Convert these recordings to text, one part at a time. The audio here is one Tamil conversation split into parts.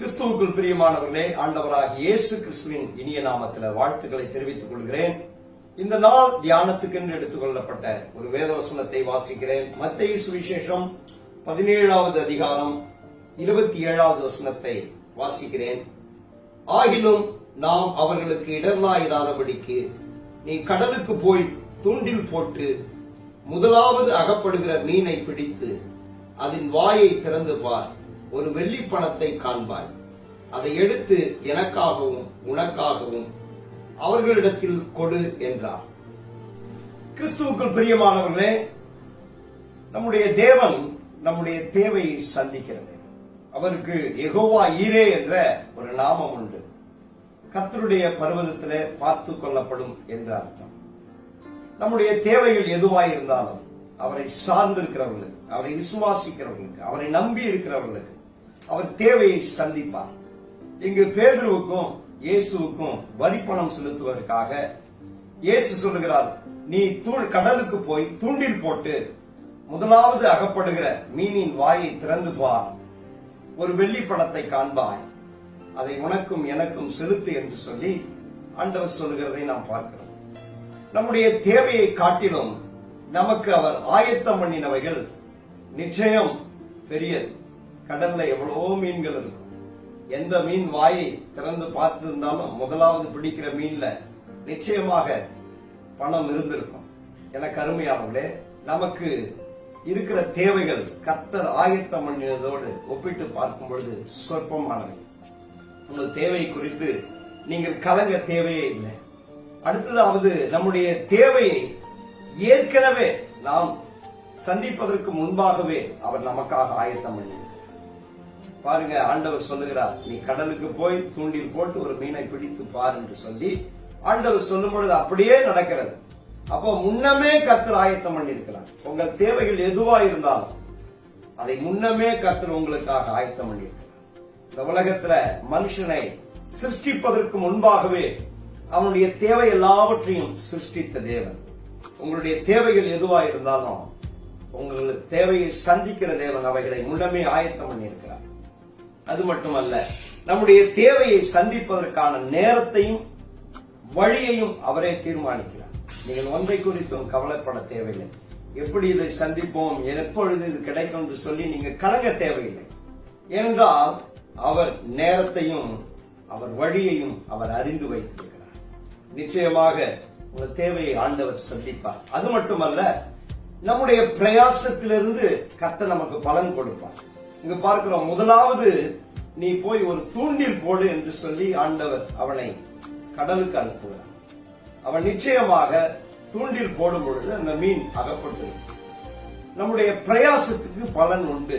கிறிஸ்துவுக்குள் பிரியமானவர்களே, ஆண்டவராகிய இயேசு கிறிஸ்துவின் இனிய நாமத்தில் வாழ்த்துக்களை தெரிவித்துக் கொள்கிறேன். இந்த நாள் தியானத்துக்கென்று எடுத்துக் கொள்ளப்பட்ட ஒரு வேதவசனத்தை வாசிக்கிறேன். மத்தேயு சுவிசேஷம் 17வது அதிகாரம் 27வது வசனத்தை வாசிக்கிறேன். ஆகிலும் நாம் அவர்களுக்கு இடர்லாயிராதபடிக்கு நீ கடலுக்கு போய் தூண்டில் போட்டு முதலாவது அகப்படுகிற மீனை பிடித்து அதன் வாயை திறந்து பார், ஒரு வெள்ளி பணத்தை காண்பாய். அதை எடுத்து எனக்காகவும் உனக்காகவும் அவர்களிடத்தில் கொடு என்றார். கிறிஸ்துவுக்குள் பிரியமானவர்களே, நம்முடைய தேவன் நம்முடைய தேவையை சந்திக்கிறது. அவருக்கு யெகோவா ஈரே என்ற ஒரு நாமம் உண்டு. கர்த்தருடைய பர்வதத்திலே பார்த்து கொள்ளப்படும் என்ற அர்த்தம். நம்முடைய தேவைகள் எதுவாயிருந்தாலும் அவரை சார்ந்திருக்கிறவர்களுக்கு, அவரை விசுவாசிக்கிறவர்களுக்கு, அவரை நம்பி இருக்கிறவர்களுக்கு அவர் தேவையை சந்திப்பார். இங்கு பேதுருவுக்கும் இயேசுவுக்கும் வரிப்பணம் செலுத்துவதற்காக இயேசு சொல்லுகிறார், நீ கடலுக்கு போய் தூண்டில் போட்டு முதலாவது அகப்படுகிற மீனின் வாயை திறந்து பார், ஒரு வெள்ளி பணத்தை காண்பாய், அதை உனக்கும் எனக்கும் செலுத்து என்று சொல்லி ஆண்டவர் சொல்லுகிறதை நாம் பார்க்கிறோம். நம்முடைய தேவையை காட்டிலும் நமக்கு அவர் ஆயத்தம் பண்ணினவைகள் நிச்சயம் பெரியது. கடல்ல எவ்வளவோ மீன்கள் இருக்கும். எந்த மீன் வாயை திறந்து பார்த்திருந்தாலும் முதலாவது பிடிக்கிற மீன்ல நிச்சயமாக பணம் இருந்திருக்கும். எனக்கு அருமையானவர்களே, நமக்கு இருக்கிற தேவைகள் கர்த்தர் ஆயத்தம் பண்ணினதோடு ஒப்பிட்டு பார்க்கும் பொழுது சொற்பமானவை. உங்கள் தேவை குறித்து நீங்கள் கலங்க தேவையே இல்லை. அடுத்ததாவது, நம்முடைய தேவையை ஏற்கனவே நாம் சந்திப்பதற்கு முன்பாகவே அவர் நமக்காக ஆயத்தம் பண்ணினார். பாருங்க, ஆண்டவர் சொல்லுகிறார், நீ கடலுக்கு போய் தூண்டில் போட்டு ஒரு மீனை பிடித்து பார் என்று சொல்லி ஆண்டவர் சொல்லும் பொழுது அப்படியே நடக்கிறது. அப்போ முன்னமே கர்த்தர் ஆயத்தம் பண்ணியிருக்கிறார். உங்கள் தேவைகள் எதுவா இருந்தாலும் அதை முன்னமே கர்த்தர் உங்களுக்காக ஆயத்தம் பண்ணியிருக்கிறார். இந்த உலகத்துல மனுஷனை சிருஷ்டிப்பதற்கு முன்பாகவே அவனுடைய தேவை எல்லாவற்றையும் சிருஷ்டித்த தேவன். உங்களுடைய தேவைகள் எதுவா இருந்தாலும் உங்களுக்கு தேவையை சந்திக்கிற தேவன் அவைகளை முன்னமே ஆயத்தம் பண்ணியிருக்கிறார். அது மட்டுமல்ல, நம்முடைய தேவையை சந்திப்பதற்கான நேரத்தையும் வழியையும் அவரே தீர்மானிக்கிறார். நீங்கள் ஒன்றை குறித்தும் கவலைப்பட தேவையில்லை. எப்படி இதை சந்திப்போம், எப்பொழுது இது கிடைக்கும் என்று சொல்லி நீங்க கலங்க தேவையில்லை. ஏனென்றால் அவர் நேரத்தையும் அவர் வழியையும் அவர் அறிந்து வைத்திருக்கிறார். நிச்சயமாக உங்கள் தேவையை ஆண்டவர் சந்திப்பார். அது மட்டுமல்ல, நம்முடைய பிரயாசத்திலிருந்து கர்த்தர் நமக்கு பலன் கொடுப்பார். இங்க பார்க்கிறோம், முதலாவது நீ போய் ஒரு தூண்டில் போடு என்று சொல்லி ஆண்டவர் அவனை கடலுக்கு அனுப்புகிறார். அவன் நிச்சயமாக தூண்டில் போடும் பொழுது அந்த மீன் அகப்பட்டு நம்முடைய பிரயாசத்துக்கு பலன் உண்டு.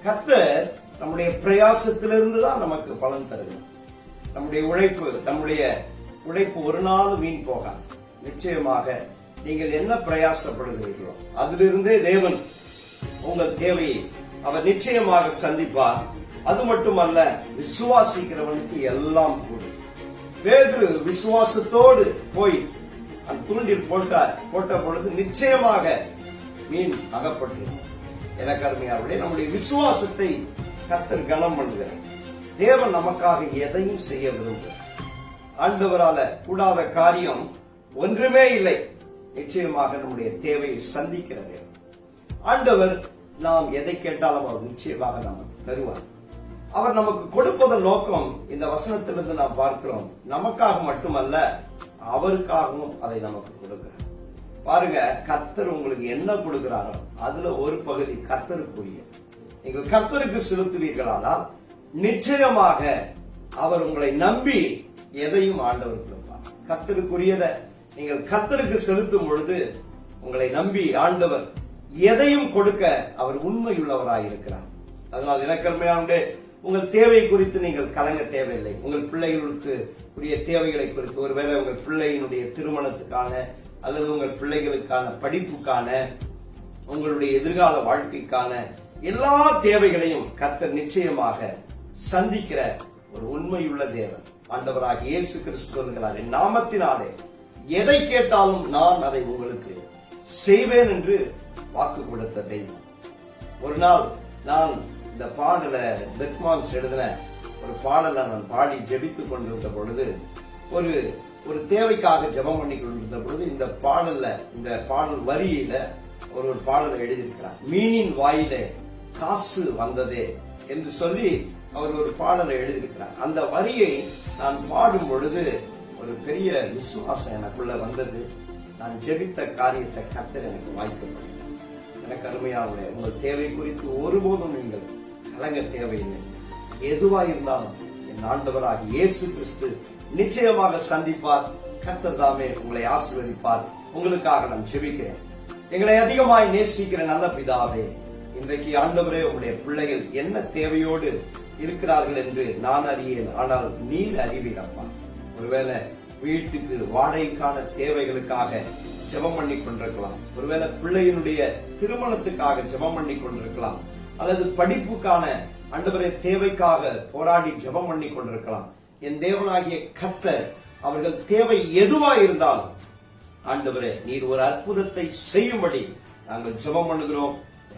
கர்த்தர் நம்முடைய பிரயாசத்திலிருந்து தான் நமக்கு பலன் தருகிறார். நம்முடைய உழைப்பு ஒரு நாள் வீண் போகாது. நிச்சயமாக நீங்கள் என்ன பிரயாசப்படுகிறீர்களோ அதிலிருந்தே தேவன் உங்கள் தேவையை அவர் நிச்சயமாக சந்திப்பார். அது மட்டுமல்ல, விசுவாசிக்கிறவனுக்கு எல்லாம் கூடும். பேதுரு விசுவாசத்தோடு போய் அந்த தூண்டில் போட்ட பொழுது நிச்சயமாக மீன் அகப்பட்டு. எனக்கு அருமையானவர்களே, நம்முடைய விசுவாசத்தை கர்த்தர் கனம் பண்ணுகிறார். தேவன் நமக்காக எதையும் செய்ய விரும்புகிறார். ஆண்டவரால கூடாத காரியம் ஒன்றுமே இல்லை. நிச்சயமாக நம்முடைய தேவையை சந்திக்கிற தேவன். ஆண்டவர் நாம் எதை கேட்டாலும் அவர் நிச்சயமாக நமக்கு தருவார். அவர் நமக்கு கொடுப்பதன் நோக்கம் இந்த வசனத்திலிருந்து நாம் பார்க்கிறோம். நமக்காக மட்டுமல்ல, அவருக்காகவும் அதை நமக்கு கொடுக்கிறார். பாருங்க, கர்த்தர் உங்களுக்கு என்ன கொடுக்கிறாரோ அதுல ஒரு பகுதி கர்த்தருக்குரிய. நீங்கள் கர்த்தருக்கு செலுத்துவீர்களானால் நிச்சயமாக அவர் உங்களை நம்பி எதையும் ஆண்டவர் கொடுப்பார். கர்த்தருக்குரியதை நீங்கள் கர்த்தருக்கு செலுத்தும் பொழுது உங்களை நம்பி ஆண்டவர் எதையும் கொடுக்க அவர் உண்மையுள்ளவராயிருக்கிறார். அதனால் இலக்கருமையானே, உங்கள் தேவை குறித்து நீங்கள் கலங்க தேவையில்லை. உங்கள் பிள்ளைகளுக்கு உரிய தேவைகளை குறித்து, ஒருவேளை உங்கள் பிள்ளையினுடைய திருமணத்துக்கான அல்லது உங்கள் பிள்ளைகளுக்கான படிப்புக்கான, உங்களுடைய எதிர்கால வாழ்க்கைக்கான எல்லா தேவைகளையும் கர்த்தர் நிச்சயமாக சந்திக்கிற ஒரு உண்மையுள்ள தேவன். ஆண்டவராகிய இயேசு கிறிஸ்து சொல்லுகிறார், என் நாமத்தினாலே எதை கேட்டாலும் நான் அதை உங்களுக்கு செய்வேன் என்று வாக்கு கொடுத்த தெய்வம். ஒரு நாள் நான் இந்த பாடல பெர்க்மான்ஸ் எழுதின ஒரு பாடலை நான் பாடி ஜெபித்துக் கொண்டிருந்த பொழுது ஒரு தேவைக்காக ஜெபம் பண்ணி கொண்டிருந்த பொழுது இந்த பாடல் வரியில ஒரு பாடலை எழுதியிருக்கிறார். மீனின் வாயிலே காசு வந்ததே என்று சொல்லி அவர் ஒரு பாடலை எழுதியிருக்கிறார். அந்த வரியை நான் பாடும் பொழுது ஒரு பெரிய விசுவாசம் எனக்குள்ள வந்தது. நான் ஜெபித்த காரியத்தை கர்த்தர் எனக்கு வாய்க்கப்படுகிறார். எனக்கு அருமையானவர்களே, உங்கள் தேவை குறித்து ஒருபோதும் நீங்கள் கலங்க தேவையில்லை. எதுவா இருந்தாலும் என் ஆண்டவராக இயேசு கிறிஸ்து நிச்சயமாக சந்திப்பார். கர்த்தர் தாமே உங்களை ஆசீர்வதிப்பார். உங்களுக்காக நான் ஜெபிக்கிறேன். எங்களை அதிகமாய் நேசிக்கிற நல்ல பிதாவே, இன்றைக்கு ஆண்டவரே, உங்களுடைய பிள்ளைகள் என்ன தேவையோடு இருக்கிறார்கள் என்று நான் அறியேன், ஆனால் நீர் அறிவீரப்பா. ஒருவேளை வீட்டுக்கு வாடகைக்கான தேவைகளுக்காக ஜெபம் பண்ணி கொண்டிருக்கலாம், ஒருவேளை பிள்ளையினுடைய திருமணத்துக்காக ஜெபம் பண்ணி கொண்டிருக்கலாம், அல்லது படிப்புக்கான ஆண்டவரே தேவைக்காக போராடி ஜெபம் பண்ணி கொண்டிருக்கலாம். என் தேவனாகிய கர்த்தர் அவர்கள் தேவை எதுவா இருந்தாலும் ஆண்டவரே, நீர் ஒரு அற்புதத்தை செய்யும்படி நாங்கள் ஜெபம் பண்ணுகிறோம்.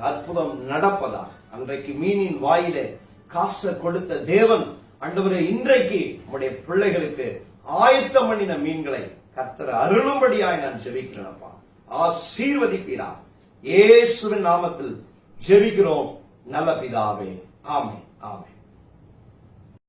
அற்புதம் நடப்பதா. அன்றைக்கு மீனின் வாயிலே காசை கொடுத்த தேவன் ஆண்டவரே, இன்றைக்கு உம்முடைய பிள்ளைகளுக்கு ஆயத்தம் பண்ணின மீன்களை கர்த்தர் அருளும்படியாய் நான் ஜெபிக்கிறேன்ப்பா. ஆசீர்வதிப்பீரா. இயேசுவின் நாமத்தில் ஜெபிக்கிறோம் நல்ல பிதாவே. ஆமென், ஆமென்.